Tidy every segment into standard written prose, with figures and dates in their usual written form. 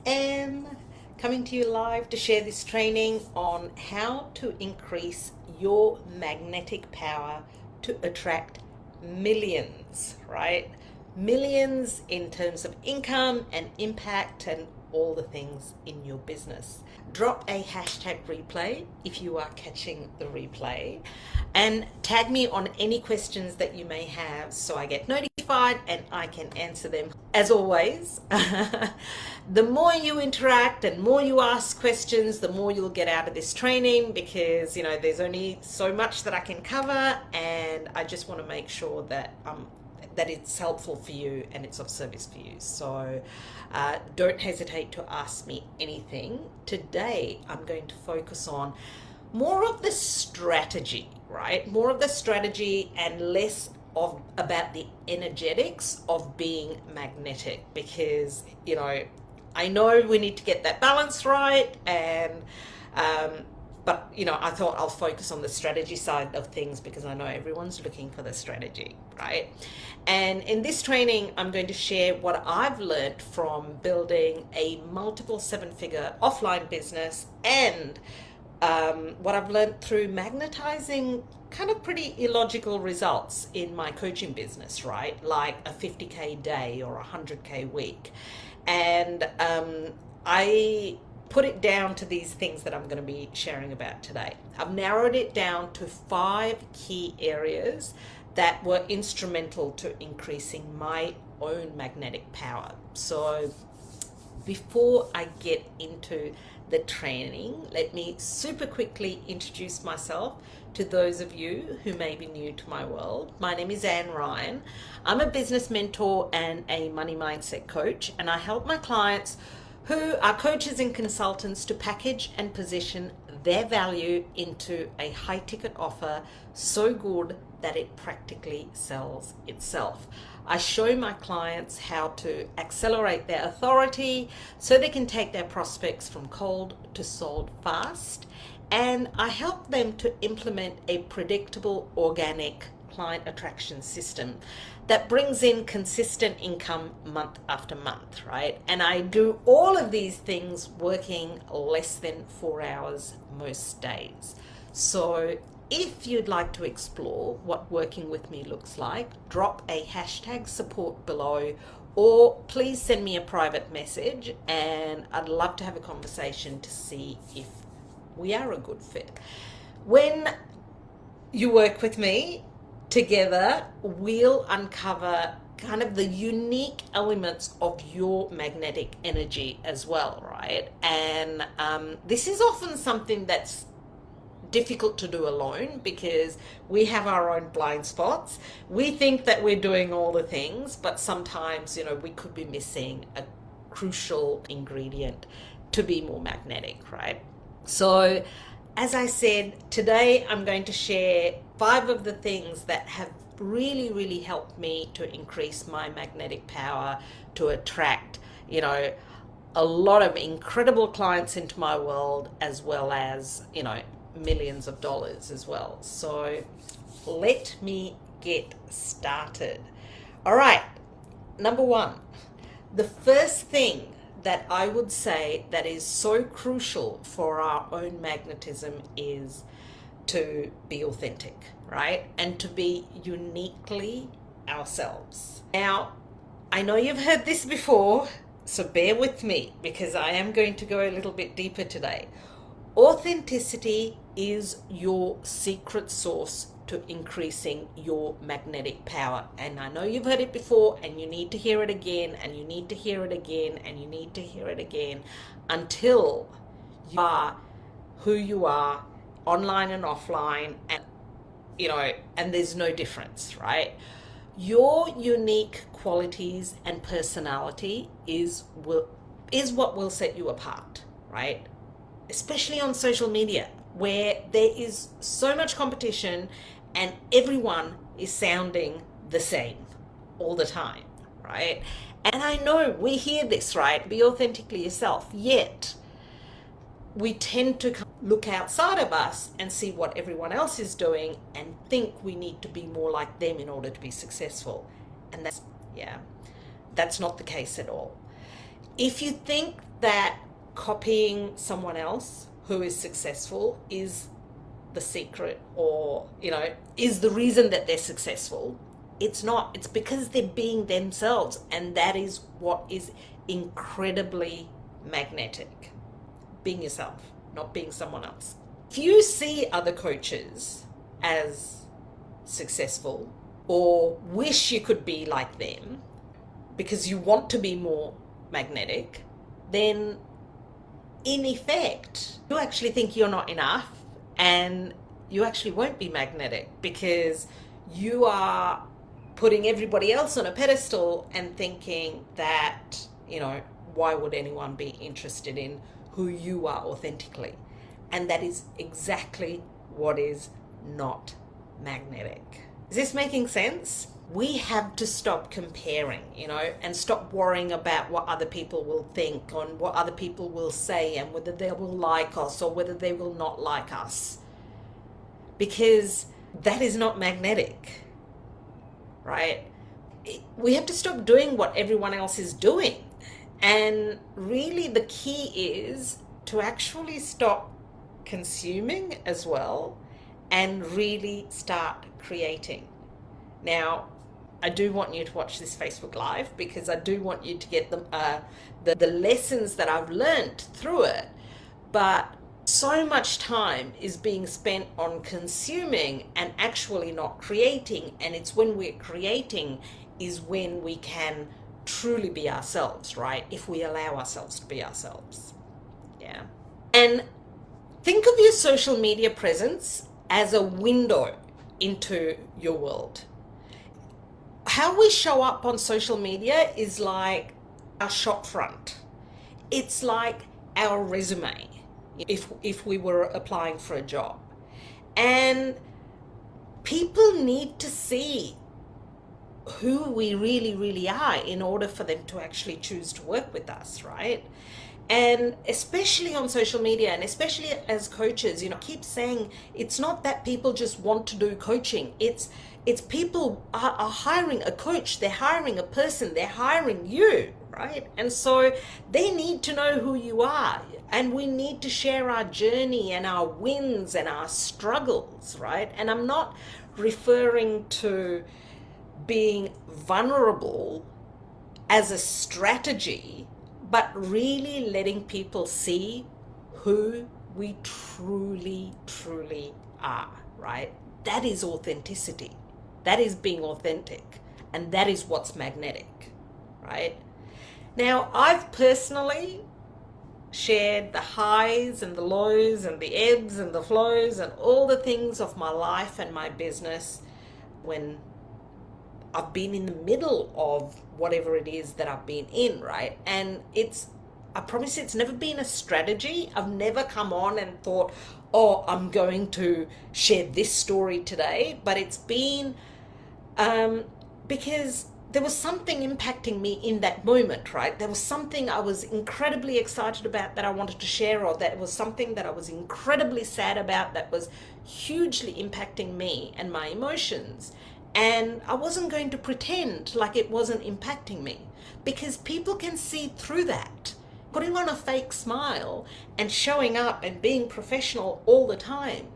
am coming to you live to share this training on how to increase your magnetic power to attract millions, right? Millions in terms of income and impact and all the things in your business. Drop a hashtag replay if you are catching the replay, and tag me on any questions that you may have so I get notified and I can answer them. As always, the more you interact and more you ask questions, the more you'll get out of this training, because there's only so much that I can cover, and I just want to make sure that that it's helpful for you and it's of service for you. So don't hesitate to ask me anything. Today I'm going to focus on more of the strategy, right? More of the strategy and less about the energetics of being magnetic, because I know we need to get that balance right, and but I thought I'll focus on the strategy side of things because I know everyone's looking for the strategy, right? And in this training, I'm going to share what I've learned from building a multiple seven-figure offline business, and what I've learned through magnetizing kind of pretty illogical results in my coaching business, right? Like a 50K day or a 100K week. And I put it down to these things that I'm going to be sharing about today. I've narrowed it down to 5 key areas that were instrumental to increasing my own magnetic power. So before I get into the training, let me super quickly introduce myself to those of you who may be new to my world. My name is Anne Ryan. I'm a business mentor and a money mindset coach, and I help my clients who are coaches and consultants to package and position their value into a high ticket offer so good that it practically sells itself. I show my clients how to accelerate their authority so they can take their prospects from cold to sold fast, and I help them to implement a predictable, organic client attraction system that brings in consistent income month after month, right? And I do all of these things working less than 4 hours most days. So if you'd like to explore what working with me looks like, drop a hashtag support below, or please send me a private message, and I'd love to have a conversation to see if we are a good fit. When you work with me, together we'll uncover kind of the unique elements of your magnetic energy as well, right? And this is often something that's difficult to do alone because we have our own blind spots. We think that we're doing all the things, but sometimes we could be missing a crucial ingredient to be more magnetic, right? So as I said, today I'm going to share 5 of the things that have really helped me to increase my magnetic power to attract, a lot of incredible clients into my world, as well as, millions of dollars as well. So let me get started. All right. Number 1, the first thing that I would say that is so crucial for our own magnetism is to be authentic, right? And to be uniquely ourselves. Now, I know you've heard this before, so bear with me because I am going to go a little bit deeper today. Authenticity is your secret sauce to increasing your magnetic power. And I know you've heard it before, and you need to hear it again, and you need to hear it again, and you need to hear it again until you are who you are, online and offline, and and there's no difference, right? Your unique qualities and personality is what will set you apart, right? Especially on social media, where there is so much competition and everyone is sounding the same all the time, right? And I know we hear this, right? Be authentically yourself. Yet we tend to look outside of us and see what everyone else is doing and think we need to be more like them in order to be successful. And that's not the case at all. If you think that copying someone else who is successful is the secret, or, is the reason that they're successful, it's not. It's because they're being themselves, and that is what is incredibly magnetic. Being yourself, not being someone else. If you see other coaches as successful or wish you could be like them because you want to be more magnetic, then in effect, you actually think you're not enough, and you actually won't be magnetic because you are putting everybody else on a pedestal and thinking that, why would anyone be interested in who you are authentically? And that is exactly what is not magnetic. Is this making sense? We have to stop comparing, and stop worrying about what other people will think, on what other people will say, and whether they will like us or whether they will not like us. Because that is not magnetic, right? We have to stop doing what everyone else is doing. And really the key is to actually stop consuming as well and really start creating. Now, I do want you to watch this Facebook Live because I do want you to get the lessons that I've learned through it. But so much time is being spent on consuming and actually not creating. And it's when we're creating is when we can truly be ourselves, right? If we allow ourselves to be ourselves. Yeah. And think of your social media presence as a window into your world. How we show up on social media is like our shop front. It's like our resume if we were applying for a job. And people need to see who we really, really are in order for them to actually choose to work with us, right? And especially on social media, and especially as coaches, keep saying it's not that people just want to do coaching. It's people are hiring a coach, they're hiring a person, they're hiring you, right? And so they need to know who you are, and we need to share our journey and our wins and our struggles, right? And I'm not referring to being vulnerable as a strategy, but really letting people see who we truly, truly are, right? That is authenticity. That is being authentic. And that is what's magnetic, right? Now, I've personally shared the highs and the lows and the ebbs and the flows and all the things of my life and my business when I've been in the middle of whatever it is that I've been in, right? And I promise you, it's never been a strategy. I've never come on and thought, oh, I'm going to share this story today. But it's been because there was something impacting me in that moment, right? There was something I was incredibly excited about that I wanted to share, or that was something that I was incredibly sad about that was hugely impacting me and my emotions. And I wasn't going to pretend like it wasn't impacting me, because people can see through that. Putting on a fake smile and showing up and being professional all the time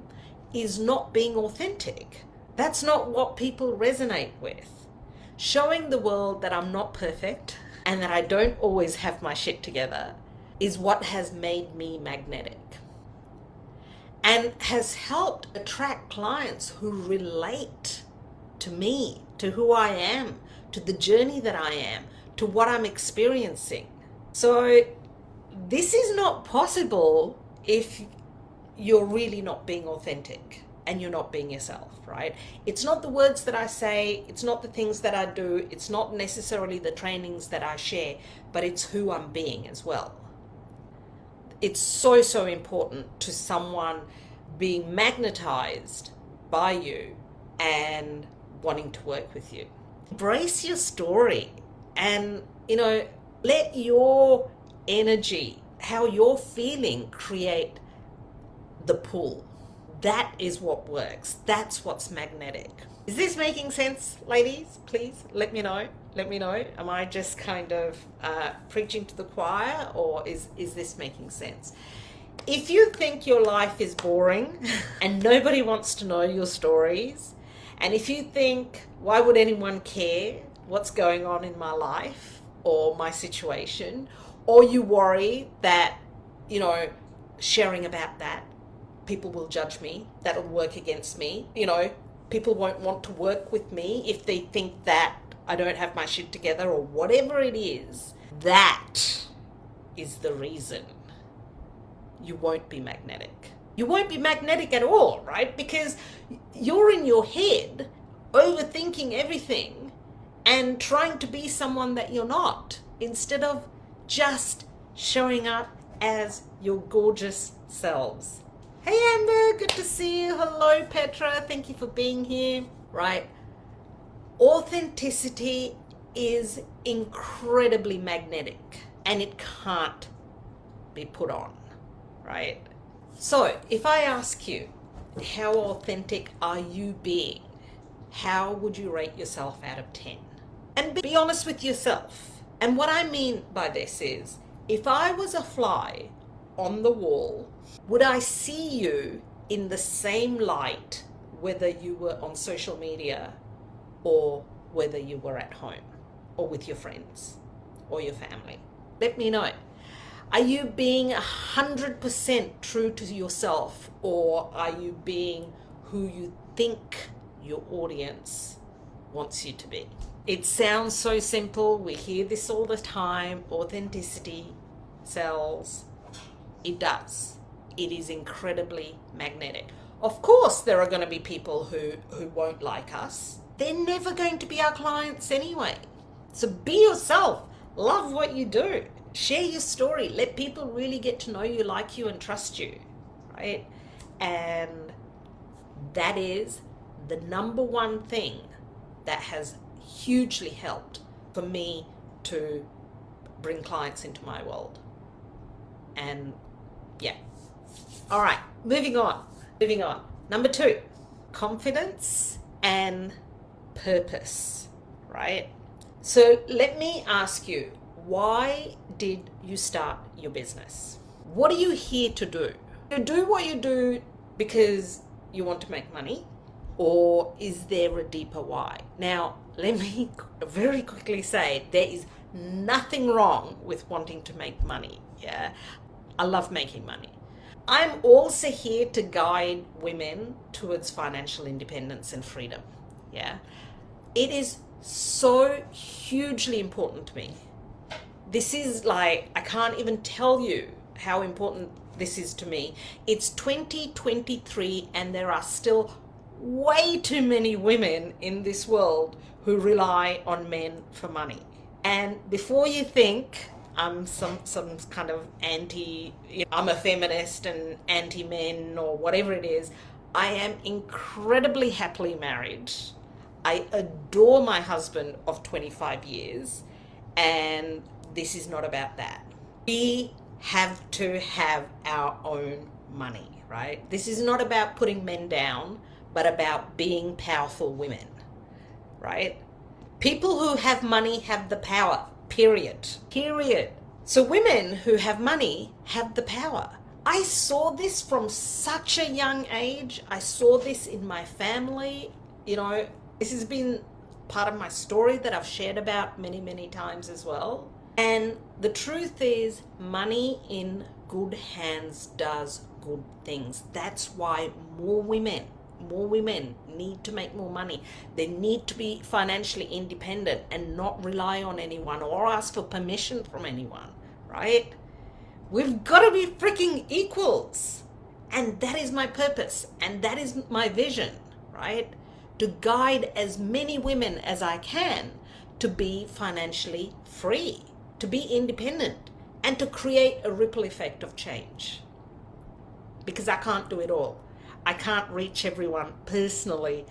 is not being authentic. That's not what people resonate with. Showing the world that I'm not perfect and that I don't always have my shit together is what has made me magnetic and has helped attract clients who relate to me, to who I am, to the journey that I am, to what I'm experiencing. So this is not possible if you're really not being authentic and you're not being yourself, right? It's not the words that I say, it's not the things that I do, it's not necessarily the trainings that I share, but it's who I'm being as well. It's so, so important to someone being magnetized by you and wanting to work with you. Embrace your story and, let your energy, how you're feeling, create the pull. That is what works. That's what's magnetic. Is this making sense, ladies? Please let me know. Let me know. Am I just kind of preaching to the choir, or is this making sense? If you think your life is boring and nobody wants to know your stories, and if you think, why would anyone care what's going on in my life or my situation, or you worry that, sharing about that, people will judge me, that'll work against me, people won't want to work with me if they think that I don't have my shit together, or whatever it is, that is the reason you won't be magnetic. You won't be magnetic at all, right? Because you're in your head overthinking everything and trying to be someone that you're not, instead of just showing up as your gorgeous selves. Hey Amber, good to see you. Hello Petra, thank you for being here. Right? Authenticity is incredibly magnetic and it can't be put on, right? So if I ask you, how authentic are you being? How would you rate yourself out of 10? And be honest with yourself. And what I mean by this is, if I was a fly on the wall, would I see you in the same light whether you were on social media or whether you were at home or with your friends or your family? Let me know. Are you being 100% true to yourself, or are you being who you think your audience wants you to be? It sounds so simple. We hear this all the time. Authenticity sells. It does. It is incredibly magnetic. Of course, there are going to be people who won't like us. They're never going to be our clients anyway. So be yourself. Love what you do. Share your story. Let people really get to know you, like you, and trust you, right? And that is the number one thing that has hugely helped for me to bring clients into my world. And yeah. All right, moving on. Number 2, confidence and purpose, right? So let me ask you, why did you start your business? What are you here to do? You do what you do because you want to make money, or is there a deeper why? Now, let me very quickly say, there is nothing wrong with wanting to make money. Yeah, I love making money. I'm also here to guide women towards financial independence and freedom. Yeah, it is so hugely important to me. This is like, I can't even tell you how important this is to me. It's 2023 and there are still way too many women in this world who rely on men for money. And before you think I'm some kind of I'm a feminist and anti-men or whatever it is, I am incredibly happily married. I adore my husband of 25 years, and this is not about that. We have to have our own money, right? This is not about putting men down, but about being powerful women, right? People who have money have the power, period. So women who have money have the power. I saw this from such a young age. I saw this in my family. This has been part of my story that I've shared about many, many times as well. And the truth is, money in good hands does good things. That's why more women need to make more money. They need to be financially independent and not rely on anyone or ask for permission from anyone, right? We've got to be freaking equals. And that is my purpose. And that is my vision, right? To guide as many women as I can to be financially free, to be independent, and to create a ripple effect of change. Because I can't do it all. I can't reach everyone personally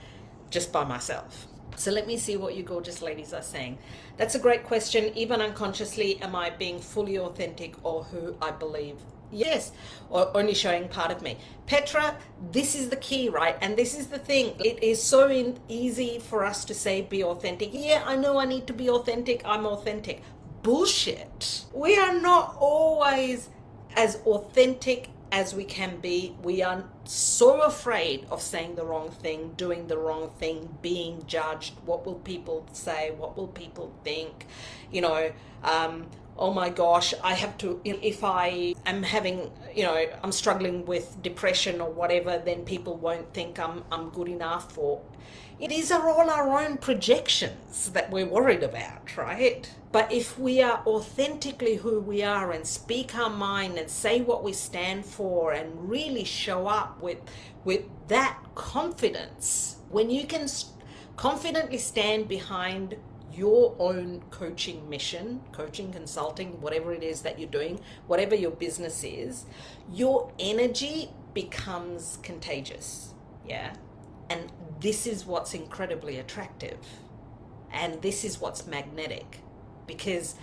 just by myself. So let me see what you gorgeous ladies are saying. That's a great question. Even unconsciously, am I being fully authentic or who I believe Yes, or only showing part of me. Petra, this is the key, right? And this is the thing. It is so easy for us to say, be authentic. Yeah, I know I need to be authentic. I'm authentic. Bullshit. We are not always as authentic as we can be. We are so afraid of saying the wrong thing, doing the wrong thing, being judged. What will people say? What will people think? You know, oh my gosh, I have to, if I am having, I'm struggling with depression or whatever, then people won't think I'm good enough. Or these are all our own projections that we're worried about, right? But if we are authentically who we are and speak our mind and say what we stand for and really show up with that confidence, when you can confidently stand behind your own coaching mission, coaching, consulting, whatever it is that you're doing, whatever your business is, your energy becomes contagious. Yeah. And this is what's incredibly attractive. And this is what's magnetic, because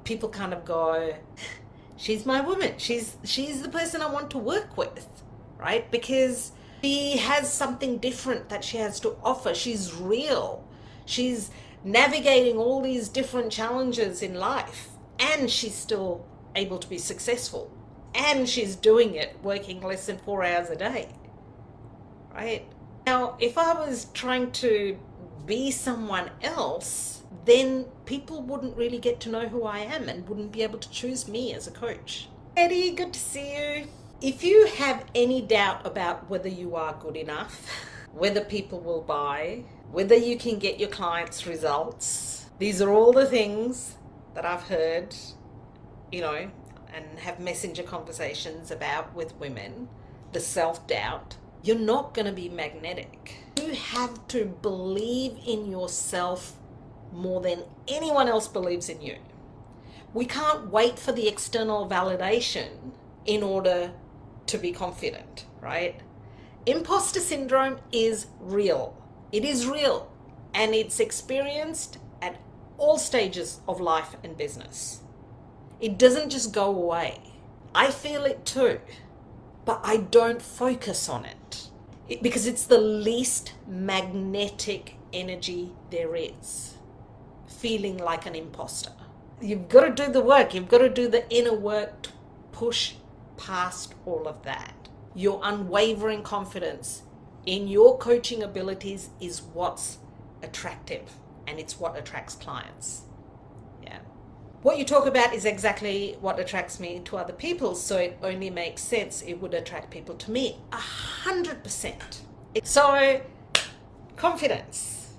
people kind of go, she's my woman. She's the person I want to work with, right? Because she has something different that she has to offer. She's real. She's navigating all these different challenges in life, and she's still able to be successful, and she's doing it working less than 4 hours a day, right? Now, if I was trying to be someone else, then people wouldn't really get to know who I am and wouldn't be able to choose me as a coach. Eddie, good to see you. If you have any doubt about whether you are good enough, whether people will buy, whether you can get your clients results, these are all the things that I've heard, and have messenger conversations about with women, the self-doubt. You're not going to be magnetic. You have to believe in yourself more than anyone else believes in you. We can't wait for the external validation in order to be confident, right? Imposter syndrome is real. It is real, and it's experienced at all stages of life and business. It doesn't just go away. I feel it too, but I don't focus on it because it's the least magnetic energy there is, feeling like an imposter. You've got to do the work. You've got to do the inner work to push past all of that. Your unwavering confidence in your coaching abilities is what's attractive, and it's what attracts clients. Yeah. What you talk about is exactly what attracts me to other people, so it only makes sense it would attract people to me 100%. So, confidence.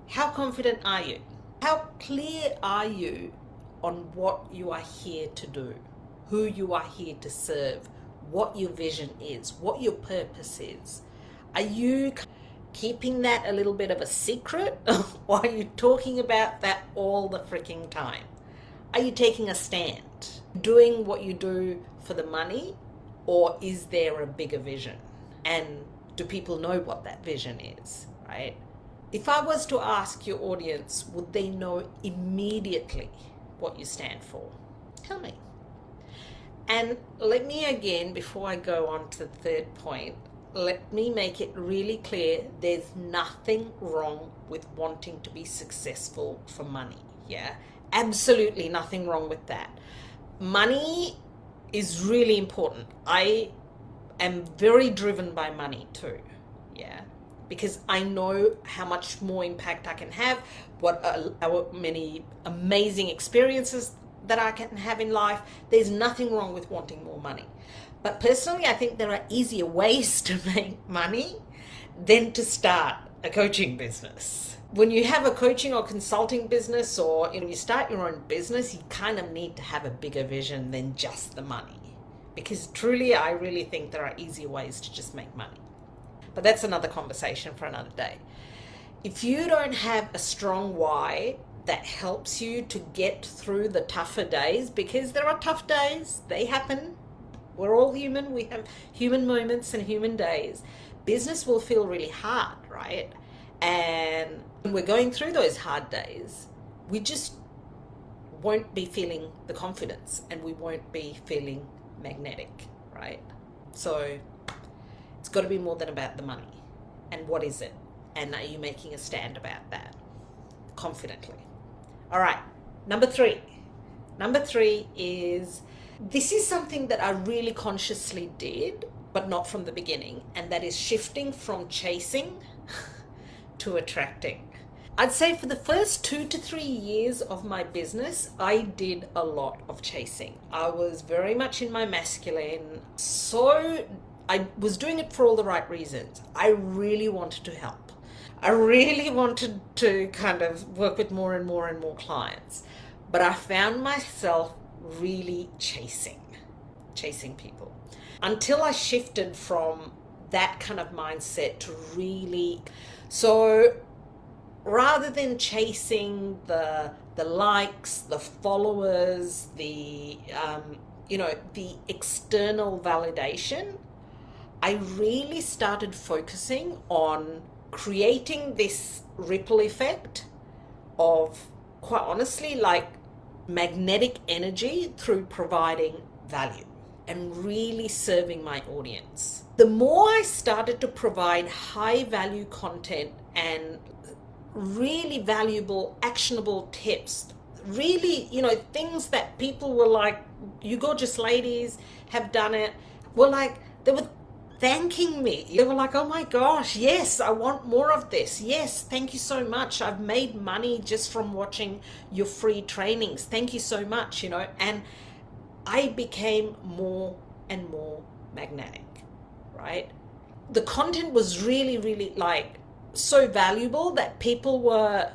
How confident are you? How clear are you on what you are here to do, who you are here to serve, what your vision is, what your purpose is? Are you keeping that a little bit of a secret, or are you talking about that all the freaking time? Are you taking a stand, doing what you do for the money, or is there a bigger vision? And do people know what that vision is, right? If I was to ask your audience, would they know immediately what you stand for? Tell me. And let me again, before I go on to the third point, let me make it really clear, there's nothing wrong with wanting to be successful for money, yeah? Absolutely nothing wrong with that. Money is really important. I am very driven by money too, yeah? Because I know how much more impact I can have, how many amazing experiences that I can have in life. There's nothing wrong with wanting more money. But personally, I think there are easier ways to make money than to start a coaching business. When you have a coaching or consulting business, or you start your own business, you kind of need to have a bigger vision than just the money. Because truly, I really think there are easier ways to just make money. But that's another conversation for another day. If you don't have a strong why that helps you to get through the tougher days, because there are tough days, they happen. We're all human. We have human moments and human days. Business will feel really hard, right? And when we're going through those hard days, we just won't be feeling the confidence, and we won't be feeling magnetic, right? So it's got to be more than about the money. And what is it? And are you making a stand about that confidently? All right, number three. Number three is, this is something that I really consciously did, but not from the beginning, and that is shifting from chasing to attracting. I'd say for the first 2 to 3 years of my business, I did a lot of chasing. I was very much in my masculine. So I was doing it for all the right reasons. I really wanted to help. I really wanted to kind of work with more and more and more clients. But I found myself really chasing people until I shifted from that kind of mindset to really, so rather than chasing the likes, the followers, the the external validation, I really started focusing on creating this ripple effect of, quite honestly, like magnetic energy through providing value and really serving my audience. The more I started to provide high value content and really valuable, actionable tips, really, things that people were like, you gorgeous ladies have done it, were like, they were thanking me. They were like, oh my gosh, yes, I want more of this. Yes, thank you so much. I've made money just from watching your free trainings. Thank you so much, and I became more and more magnetic, right? The content was really, really like so valuable that people were,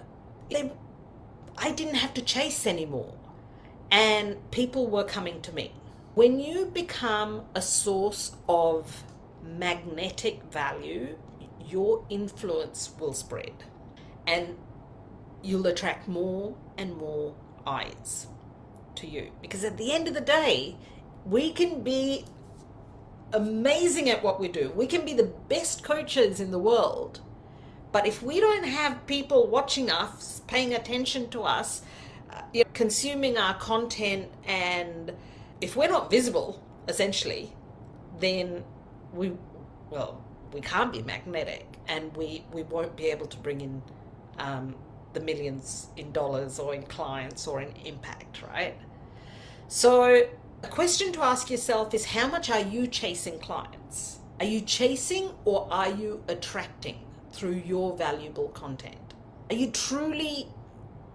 I didn't have to chase anymore, and people were coming to me. When you become a source of magnetic value, your influence will spread and you'll attract more and more eyes to you. Because at the end of the day, we can be amazing at what we do. We can be the best coaches in the world. But if we don't have people watching us, paying attention to us, consuming our content, and if we're not visible, essentially, then we can't be magnetic, and we won't be able to bring in the millions in dollars or in clients or in impact, right? So a question to ask yourself is, how much are you chasing clients? Are you chasing, or are you attracting through your valuable content? Are you truly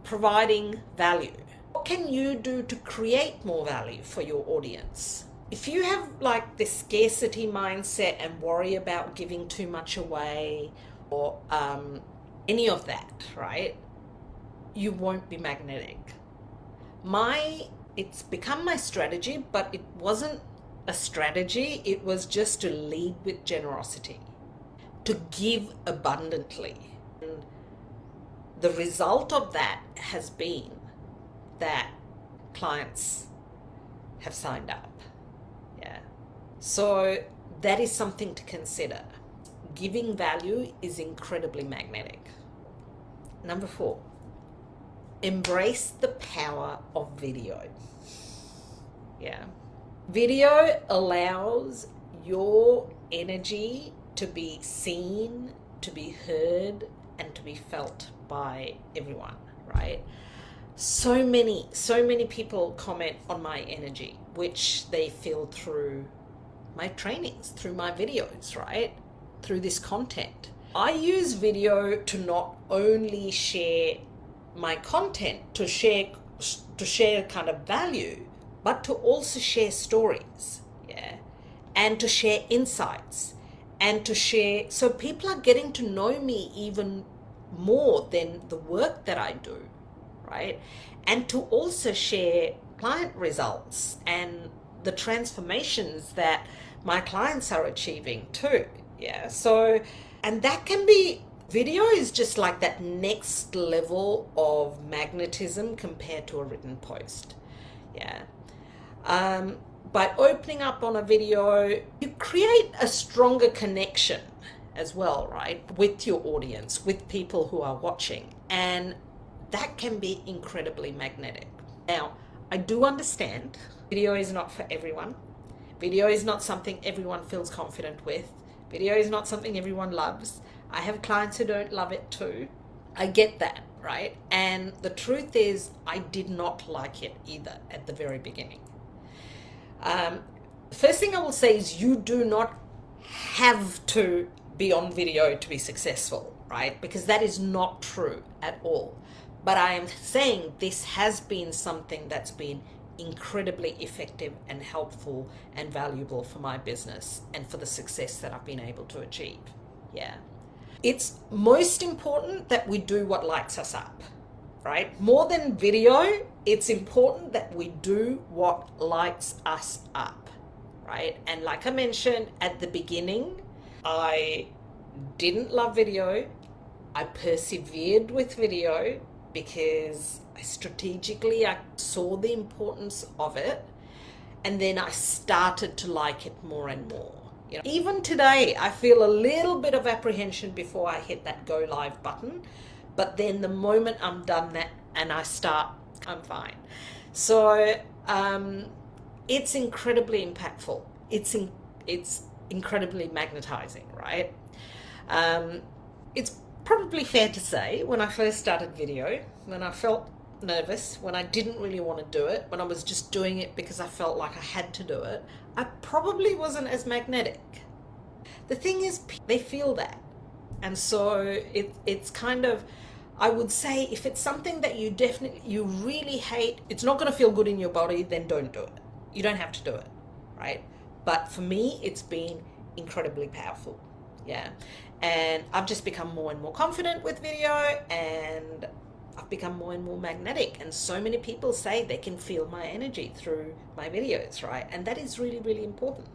providing value? What can you do to create more value for your audience? If you have like this scarcity mindset and worry about giving too much away, or any of that, right, you won't be magnetic. It's become my strategy, but it wasn't a strategy. It was just to lead with generosity, to give abundantly. And the result of that has been that clients have signed up. Yeah. So that is something to consider. Giving value is incredibly magnetic. Number 4, embrace the power of video. Yeah. Video allows your energy to be seen, to be heard, and to be felt by everyone, right? So many people comment on my energy, which they feel through my trainings, through my videos, right? Through this content. I use video to not only share my content, to share kind of value, but to also share stories, yeah, and to share insights, and to share, so people are getting to know me even more than the work that I do, right? And to also share client results and the transformations that my clients are achieving too. Yeah. So, and that can be, video is just like that next level of magnetism compared to a written post. Yeah. By opening up on a video, you create a stronger connection as well, right? With your audience, with people who are watching. And that can be incredibly magnetic. Now, I do understand video is not for everyone. Video is not something everyone feels confident with. Video is not something everyone loves. I have clients who don't love it too. I get that, right? And the truth is, I did not like it either at the very beginning. First thing I will say is you do not have to be on video to be successful, right? Because that is not true at all. But I am saying this has been something that's been incredibly effective and helpful and valuable for my business and for the success that I've been able to achieve. Yeah. It's most important that we do what lights us up, right? More than video, it's important that we do what lights us up, right? And like I mentioned at the beginning, I didn't love video. I persevered with video because I saw the importance of it, and then I started to like it more and more. You know, even today, I feel a little bit of apprehension before I hit that go live button, but then the moment I'm done that and I start, I'm fine. So it's incredibly impactful. It's incredibly magnetizing, right? It's probably fair to say when I first started video, when I felt nervous, when I didn't really want to do it, when I was just doing it because I felt like I had to do it, I probably wasn't as magnetic. The thing is, they feel that. And so it's kind of, I would say, if it's something that you really hate, it's not going to feel good in your body, then don't do it. You don't have to do it, right? But for me, it's been incredibly powerful. Yeah. And I've just become more and more confident with video, and I've become more and more magnetic. And so many people say they can feel my energy through my videos, right? And that is really, really important.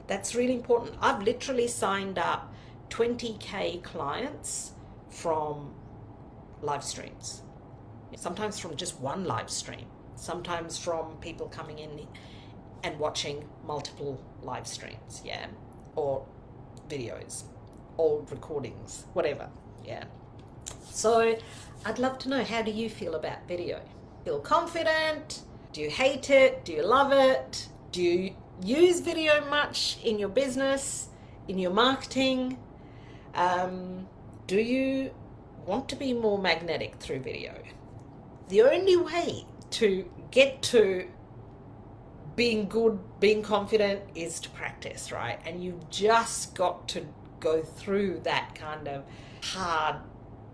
That's really important. I've literally signed up 20K clients from live streams. Sometimes from just one live stream. Sometimes from people coming in and watching multiple live streams, yeah? Or videos, old recordings, whatever, yeah? So I'd love to know, how do you feel about video? Feel confident? Do you hate it? Do you love it? Do you use video much in your business, in your marketing? Do you want to be more magnetic through video? The only way to get to being good, being confident, is to practice, right? And you've just got to go through that kind of hard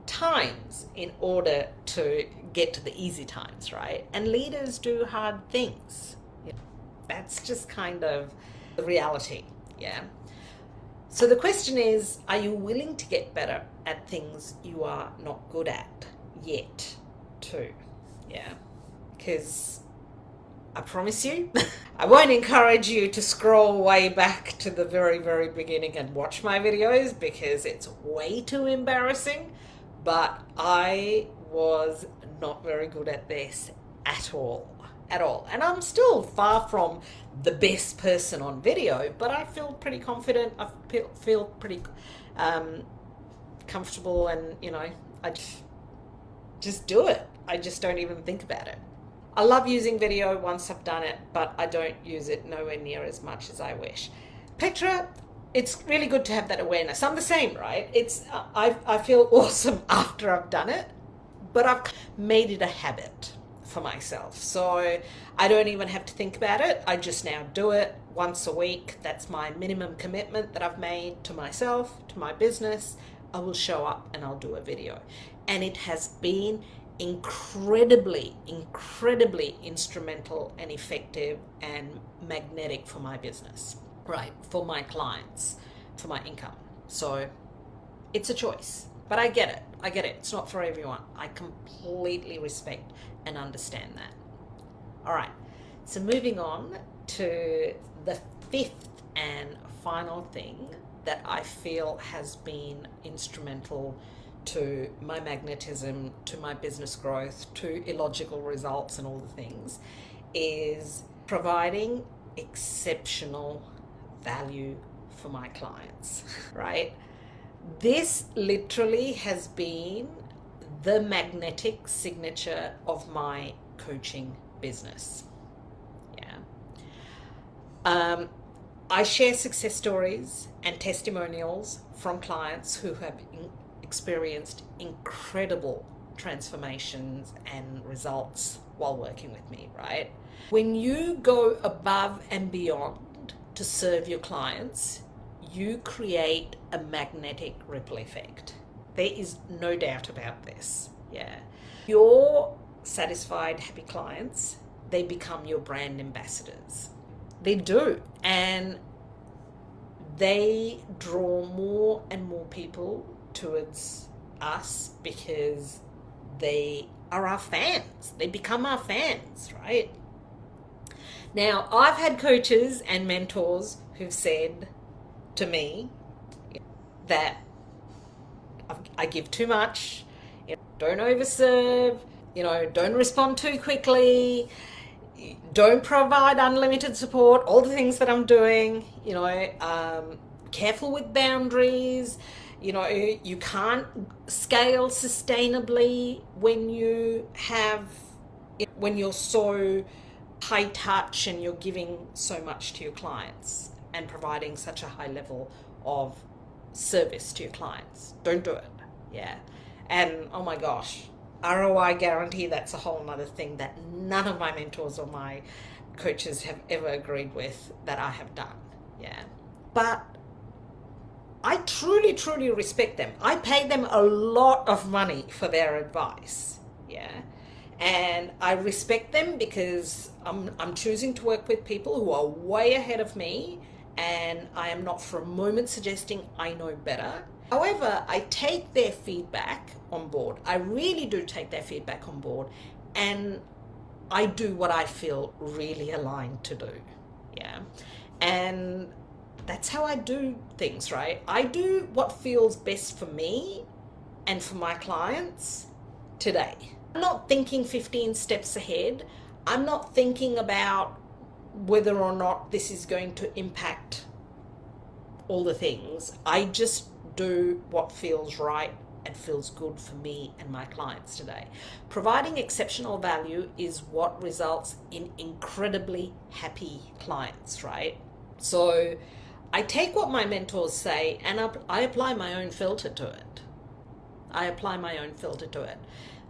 times in order to get to the easy times, right? And leaders do hard things. That's just kind of the reality, yeah? So the question is, are you willing to get better at things you are not good at yet too? Yeah, because I promise you, I won't encourage you to scroll way back to the very, very beginning and watch my videos because it's way too embarrassing. But I was not very good at this at all. And I'm still far from the best person on video, but I feel pretty confident. I feel pretty comfortable, and I just do it. I just don't even think about it. I love using video once I've done it, but I don't use it nowhere near as much as I wish. Petra, it's really good to have that awareness. I'm the same, right? I feel awesome after I've done it, but I've made it a habit for myself. So I don't even have to think about it. I just now do it once a week. That's my minimum commitment that I've made to myself, to my business. I will show up and I'll do a video. And it has been incredibly instrumental and effective and magnetic for my business, right? For my clients, for my income. So it's a choice, but I get it. It's not for everyone. I completely respect and understand that. All right, so moving on to the fifth and final thing that I feel has been instrumental to my magnetism, to my business growth, to illogical results and all the things, is providing exceptional value for my clients, right? This literally has been the magnetic signature of my coaching business. Yeah. I share success stories and testimonials from clients who have experienced incredible transformations and results while working with me, right? When you go above and beyond to serve your clients, you create a magnetic ripple effect. There is no doubt about this. Yeah. Your satisfied, happy clients, they become your brand ambassadors. They do. And they draw more and more people towards us because they are our fans. They become our fans, right? Now, I've had coaches and mentors who've said to me that I give too much, don't overserve, don't respond too quickly, don't provide unlimited support, all the things that I'm doing, careful with boundaries, you can't scale sustainably when you're so high touch and you're giving so much to your clients and providing such a high level of service to your clients. Don't do it. Yeah. And oh my gosh, ROI guarantee, that's a whole other thing that none of my mentors or my coaches have ever agreed with that I have done. Yeah. But I truly, truly respect them. I pay them a lot of money for their advice. Yeah. And I respect them because I'm choosing to work with people who are way ahead of me, and I am not for a moment suggesting I know better. However, I take their feedback on board. I really do take their feedback on board, and I do what I feel really aligned to do. Yeah. And that's how I do things, right? I do what feels best for me and for my clients today. I'm not thinking 15 steps ahead. I'm not thinking about whether or not this is going to impact all the things. I just do what feels right and feels good for me and my clients today. Providing exceptional value is what results in incredibly happy clients, right? So I take what my mentors say and I apply my own filter to it.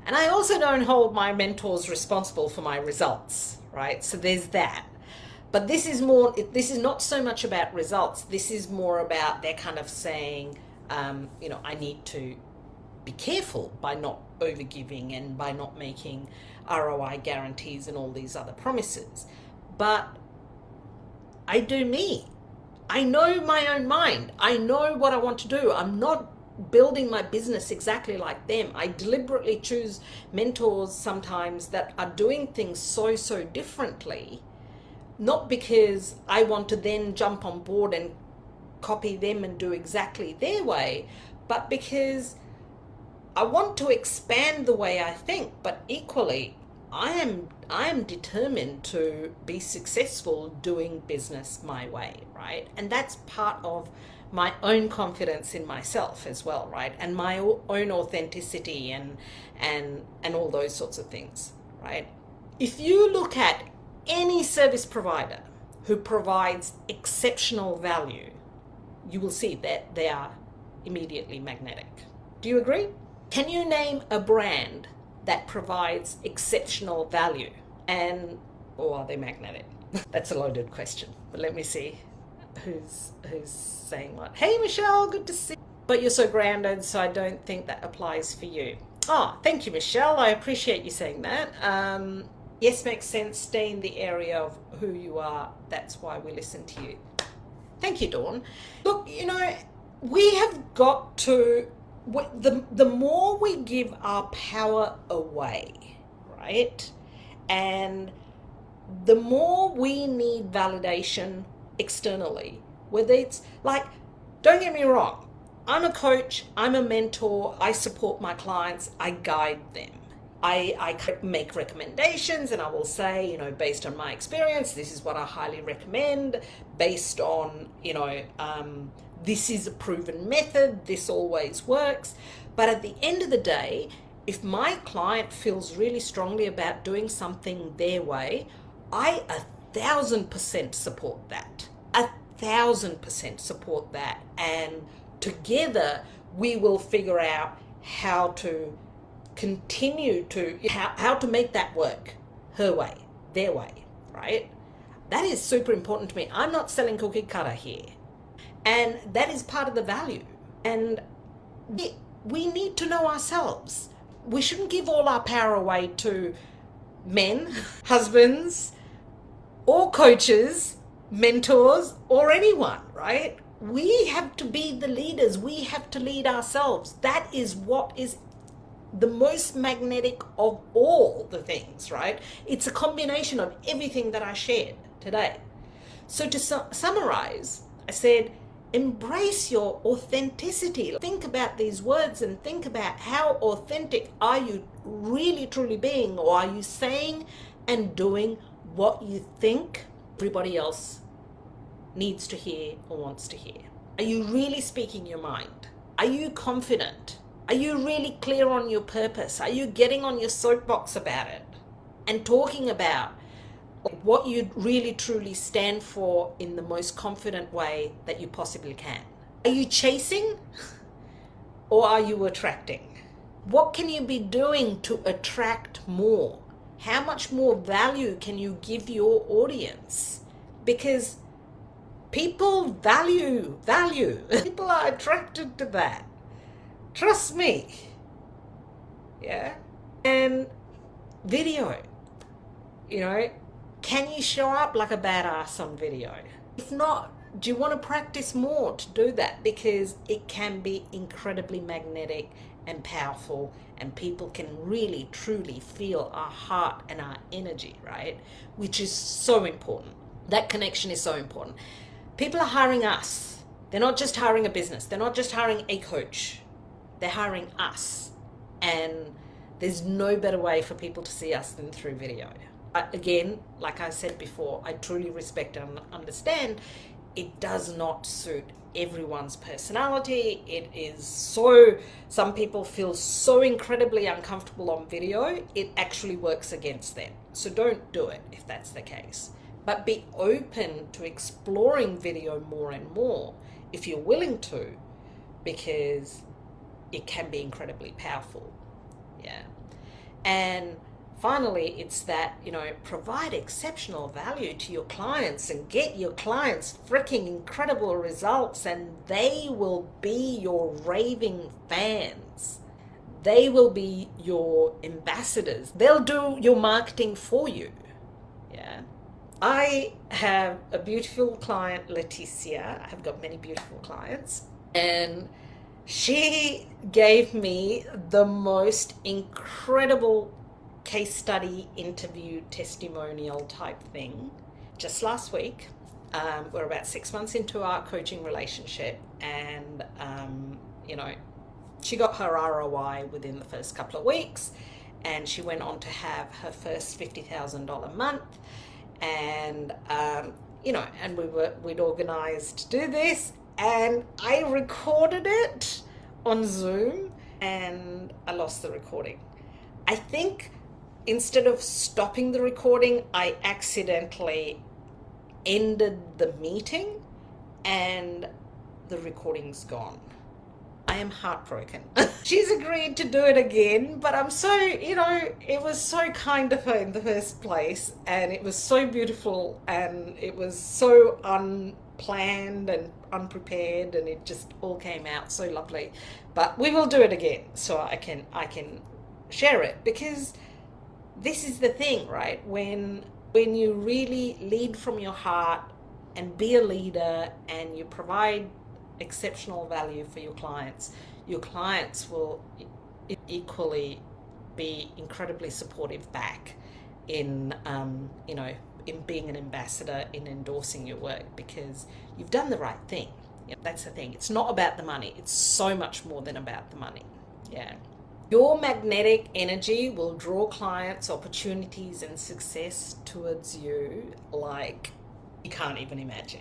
And I also don't hold my mentors responsible for my results, right? So there's that. But this is not so much about results. This is more about they're kind of saying, I need to be careful by not overgiving and by not making ROI guarantees and all these other promises. But I do me. I know my own mind. I know what I want to do. I'm not building my business exactly like them. I deliberately choose mentors sometimes that are doing things so differently, not because I want to then jump on board and copy them and do exactly their way, but because I want to expand the way I think. But equally, I am determined to be successful doing business my way, right? And that's part of my own confidence in myself as well, right? And my own authenticity and all those sorts of things, right? If you look at any service provider who provides exceptional value, you will see that they are immediately magnetic. Do you agree? Can you name a brand that provides exceptional value or are they magnetic? That's a loaded question, but let me see who's saying what. Hey Michelle, good to see you. But you're so grounded, so I don't think that applies for you. Oh, thank you, Michelle. I appreciate you saying that. Yes, makes sense. Stay in the area of who you are. That's why we listen to you. Thank you, Dawn. Look, we have got to, the more we give our power away, right? And the more we need validation externally, whether it's like, don't get me wrong, I'm a coach, I'm a mentor, I support my clients, I guide them. I make recommendations and I will say, based on my experience, this is what I highly recommend, based on, this is a proven method, this always works. But at the end of the day, if my client feels really strongly about doing something their way, I 1,000% support that. 1,000% support that. And together we will figure out how to continue to, how to make that work her way, their way, right? That is super important to me. I'm not selling cookie cutter here. And that is part of the value. And we need to know ourselves. We shouldn't give all our power away to men, husbands, or coaches, mentors, or anyone, right? We have to be the leaders. We have to lead ourselves. That is what is the most magnetic of all the things, right? It's a combination of everything that I shared today. So to summarize, I said, embrace your authenticity. Think about these words and think about how authentic are you really truly being, or are you saying and doing what you think everybody else needs to hear or wants to hear? Are you really speaking your mind? Are you confident? Are you really clear on your purpose? Are you getting on your soapbox about it and talking about what you really truly stand for in the most confident way that you possibly can? Are you chasing or are you attracting? What can you be doing to attract more? How much more value can you give your audience? Because people value. People are attracted to that. Trust me. Yeah. And video, can you show up like a badass on video? If not, do you want to practice more to do that? Because it can be incredibly magnetic and powerful, and people can really truly feel our heart and our energy, right? Which is so important. That connection is so important. People are hiring us. They're not just hiring a business. They're not just hiring a coach. They're hiring us. And there's no better way for people to see us than through video. Again, like I said before, I truly respect and understand it does not suit everyone's personality. It is some people feel so incredibly uncomfortable on video, it actually works against them. So don't do it if that's the case. But be open to exploring video more and more if you're willing to, because it can be incredibly powerful. Yeah. And finally, it's that, provide exceptional value to your clients and get your clients freaking incredible results, and they will be your raving fans. They will be your ambassadors. They'll do your marketing for you. Yeah. I have a beautiful client, Leticia. I have got many beautiful clients, and she gave me the most incredible case study, interview, testimonial type thing just last week. We're about 6 months into our coaching relationship, and she got her ROI within the first couple of weeks, and she went on to have her first $50,000 month. And and we'd organized to do this, and I recorded it on Zoom, and I lost the recording. I think instead of stopping the recording, I accidentally ended the meeting, and the recording's gone. I am heartbroken. She's agreed to do it again, but I'm so, it was so kind of her in the first place, and it was so beautiful, and it was so unplanned and unprepared, and it just all came out so lovely. But we will do it again so I can share it, because this is the thing, right? When you really lead from your heart and be a leader, and you provide exceptional value for your clients will equally be incredibly supportive back in in being an ambassador, in endorsing your work, because you've done the right thing. That's the thing. It's not about the money. It's so much more than about the money. Yeah. Your magnetic energy will draw clients, opportunities, and success towards you like you can't even imagine.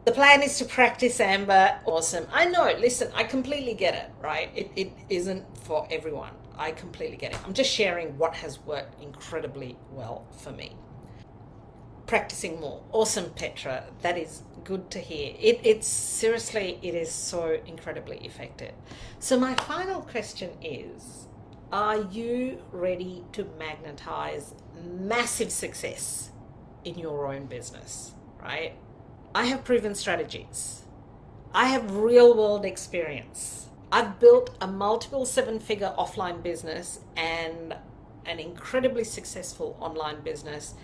The plan is to practice, Amber. Awesome. I know. Listen, I completely get it, right? It isn't for everyone. I completely get it. I'm just sharing what has worked incredibly well for me. practicing more. Awesome, Petra. That is good to hear. It's seriously, it is so incredibly effective. So my final question is, are you ready to magnetize massive success in your own business, right? I have proven strategies. I have real world experience. I've built a multiple 7-figure offline business and an incredibly successful online business.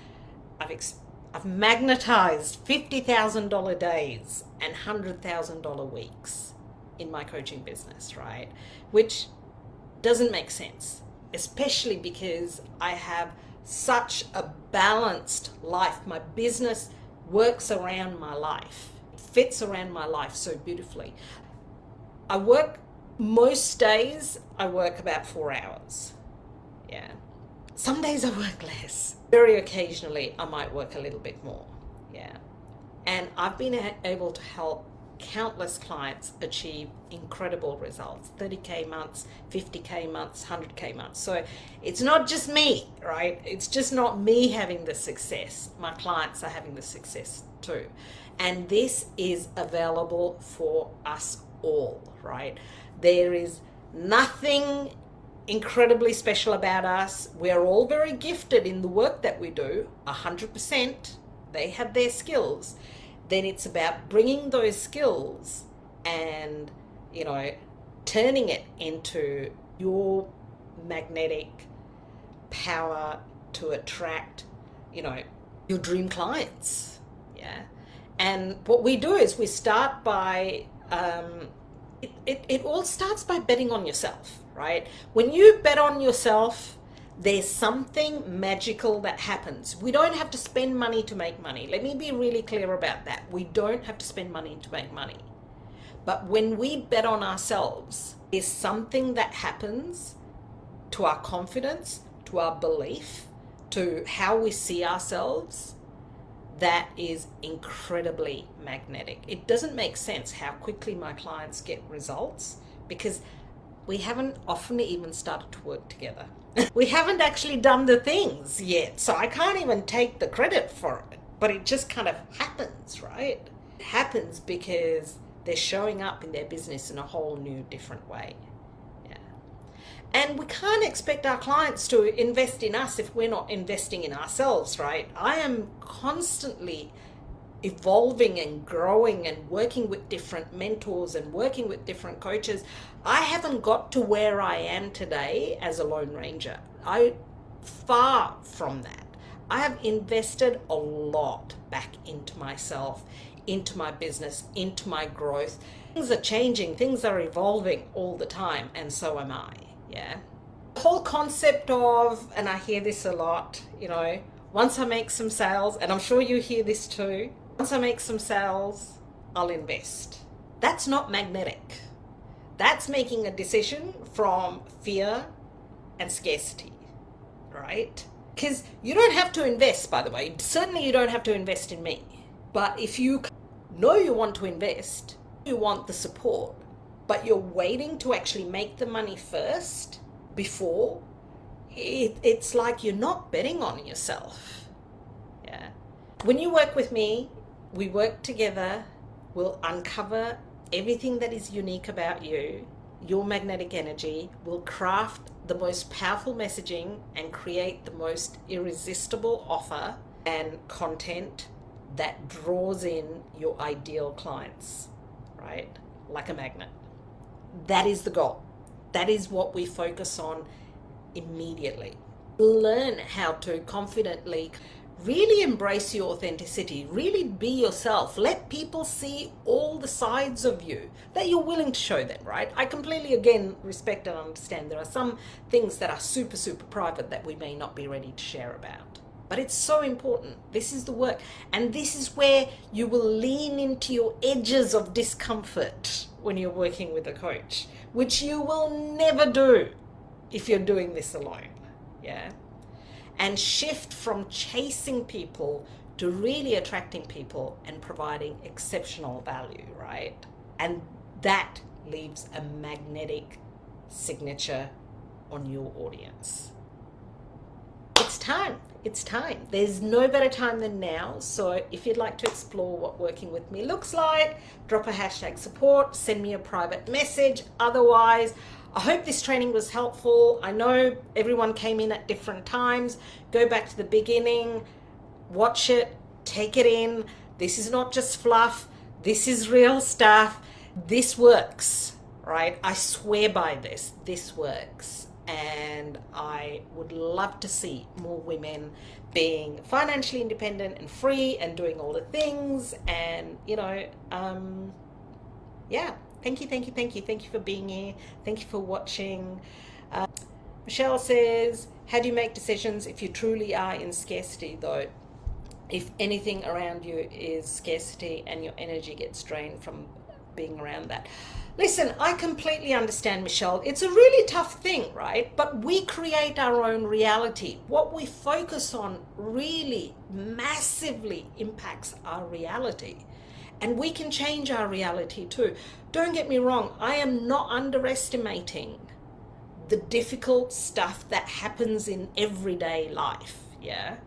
I've magnetized $50,000 days and $100,000 weeks in my coaching business, right? Which doesn't make sense, especially because I have such a balanced life. My business works around my life, it fits around my life so beautifully. I work most days, I work about 4 hours. Yeah. Some days I work less. Very occasionally, I might work a little bit more. Yeah. And I've been able to help countless clients achieve incredible results, 30K months, 50K months, 100K months. So it's not just me, right? It's just not me having the success. My clients are having the success too. And this is available for us all, right? There is nothing incredibly special about us. We're all very gifted in the work that we do, 100%. They have their skills. Then it's about bringing those skills and, turning it into your magnetic power to attract, your dream clients. Yeah. And what we do is we start by, it all starts by betting on yourself, right? When you bet on yourself, there's something magical that happens. We don't have to spend money to make money. Let me be really clear about that. We don't have to spend money to make money. But when we bet on ourselves, there's something that happens to our confidence, to our belief, to how we see ourselves, that is incredibly magnetic. It doesn't make sense how quickly my clients get results because we haven't often even started to work together. We haven't actually done the things yet, so I can't even take the credit for it, but it just kind of happens, right? It happens because they're showing up in their business in a whole new, different way. Yeah. And we can't expect our clients to invest in us if we're not investing in ourselves, right? I am constantly evolving and growing and working with different mentors and working with different coaches. I haven't got to where I am today as a Lone Ranger. Far from that. I have invested a lot back into myself, into my business, into my growth. Things are changing, things are evolving all the time, and so am I. Yeah. The whole concept of, and I hear this a lot, once I make some sales, and I'm sure you hear this too, once I make some sales, I'll invest. That's not magnetic. That's making a decision from fear and scarcity, right? Because you don't have to invest, by the way. Certainly you don't have to invest in me. But if you know you want to invest, you want the support, but you're waiting to actually make the money first before, it's like you're not betting on yourself. Yeah. When you work with me, we work together, we'll uncover everything that is unique about you, your magnetic energy, we'll craft the most powerful messaging and create the most irresistible offer and content that draws in your ideal clients, right? Like a magnet. That is the goal. That is what we focus on immediately. Learn how to confidently really embrace your authenticity, really be yourself. Let people see all the sides of you that you're willing to show them, right? I completely, again, respect and understand there are some things that are super, super private that we may not be ready to share about. But it's so important. This is the work. And this is where you will lean into your edges of discomfort when you're working with a coach, which you will never do if you're doing this alone. Yeah. And shift from chasing people to really attracting people and providing exceptional value, right? And that leaves a magnetic signature on your audience. It's time. It's time. There's no better time than now. So if you'd like to explore what working with me looks like, drop a hashtag support, send me a private message. Otherwise, I hope this training was helpful. I know everyone came in at different times. Go back to the beginning, watch it, take it in. This is not just fluff. This is real stuff. This works, right? I swear by this. This works. And I would love to see more women being financially independent and free and doing all the things. And, yeah, thank you for being here. Thank you for watching. Michelle says, how do you make decisions if you truly are in scarcity though? If anything around you is scarcity and your energy gets drained from being around that. Listen, I completely understand, Michelle. It's a really tough thing, right? But we create our own reality. What we focus on really massively impacts our reality. And we can change our reality too. Don't get me wrong, I am not underestimating the difficult stuff that happens in everyday life, yeah?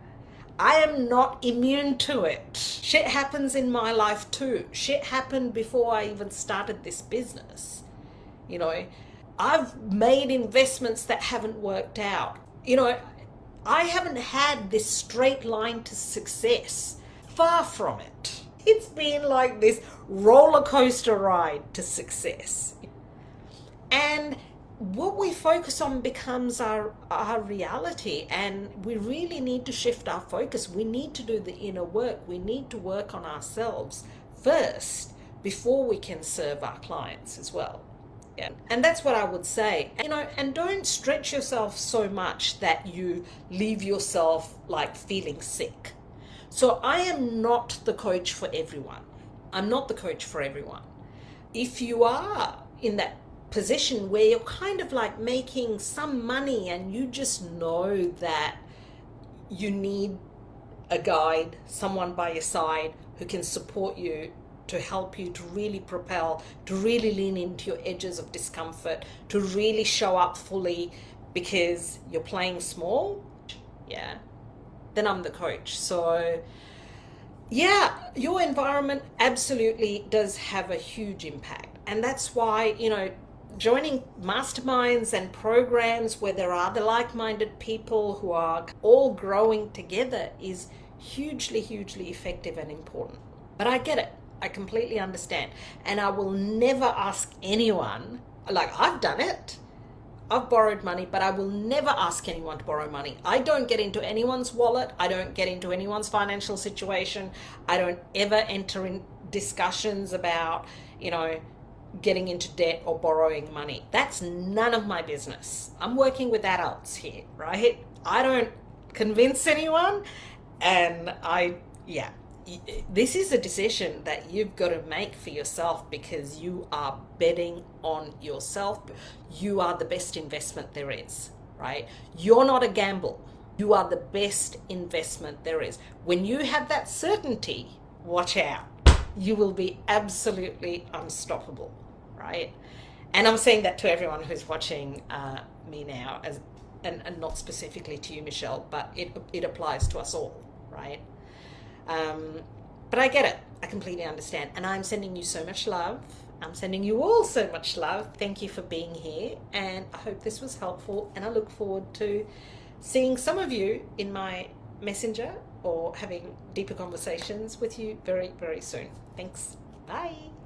I am not immune to it. Shit happens in my life too. Shit happened before I even started this business. I've made investments that haven't worked out. I haven't had this straight line to success. Far from it. It's been like this roller coaster ride to success. And what we focus on becomes our reality, and we really need to shift our focus. We need to do the inner work. We need to work on ourselves first before we can serve our clients as well. Yeah. And that's what I would say. And don't stretch yourself so much that you leave yourself like feeling sick. So I am not the coach for everyone. I'm not the coach for everyone. If you are in that position where you're kind of like making some money and you just know that you need a guide, someone by your side who can support you, to help you to really propel, to really lean into your edges of discomfort, to really show up fully because you're playing small, yeah, then I'm the coach. So yeah, your environment absolutely does have a huge impact. And that's why, joining masterminds and programs where there are the like-minded people who are all growing together is hugely, hugely effective and important. But I get it. I completely understand. And I will never ask anyone, like I've done it. I've borrowed money, but I will never ask anyone to borrow money. I don't get into anyone's wallet. I don't get into anyone's financial situation. I don't ever enter in discussions about, getting into debt or borrowing money. That's none of my business. I'm working with adults here, right? I don't convince anyone. And this is a decision that you've got to make for yourself because you are betting on yourself. You are the best investment there is, right? You're not a gamble. You are the best investment there is. When you have that certainty, watch out. You will be absolutely unstoppable, right? And I'm saying that to everyone who's watching me now, and not specifically to you, Michelle, but it applies to us all, right? But I get it. I completely understand. And I'm sending you so much love. I'm sending you all so much love. Thank you for being here. And I hope this was helpful. And I look forward to seeing some of you in my messenger or having deeper conversations with you very, very soon. Thanks. Bye.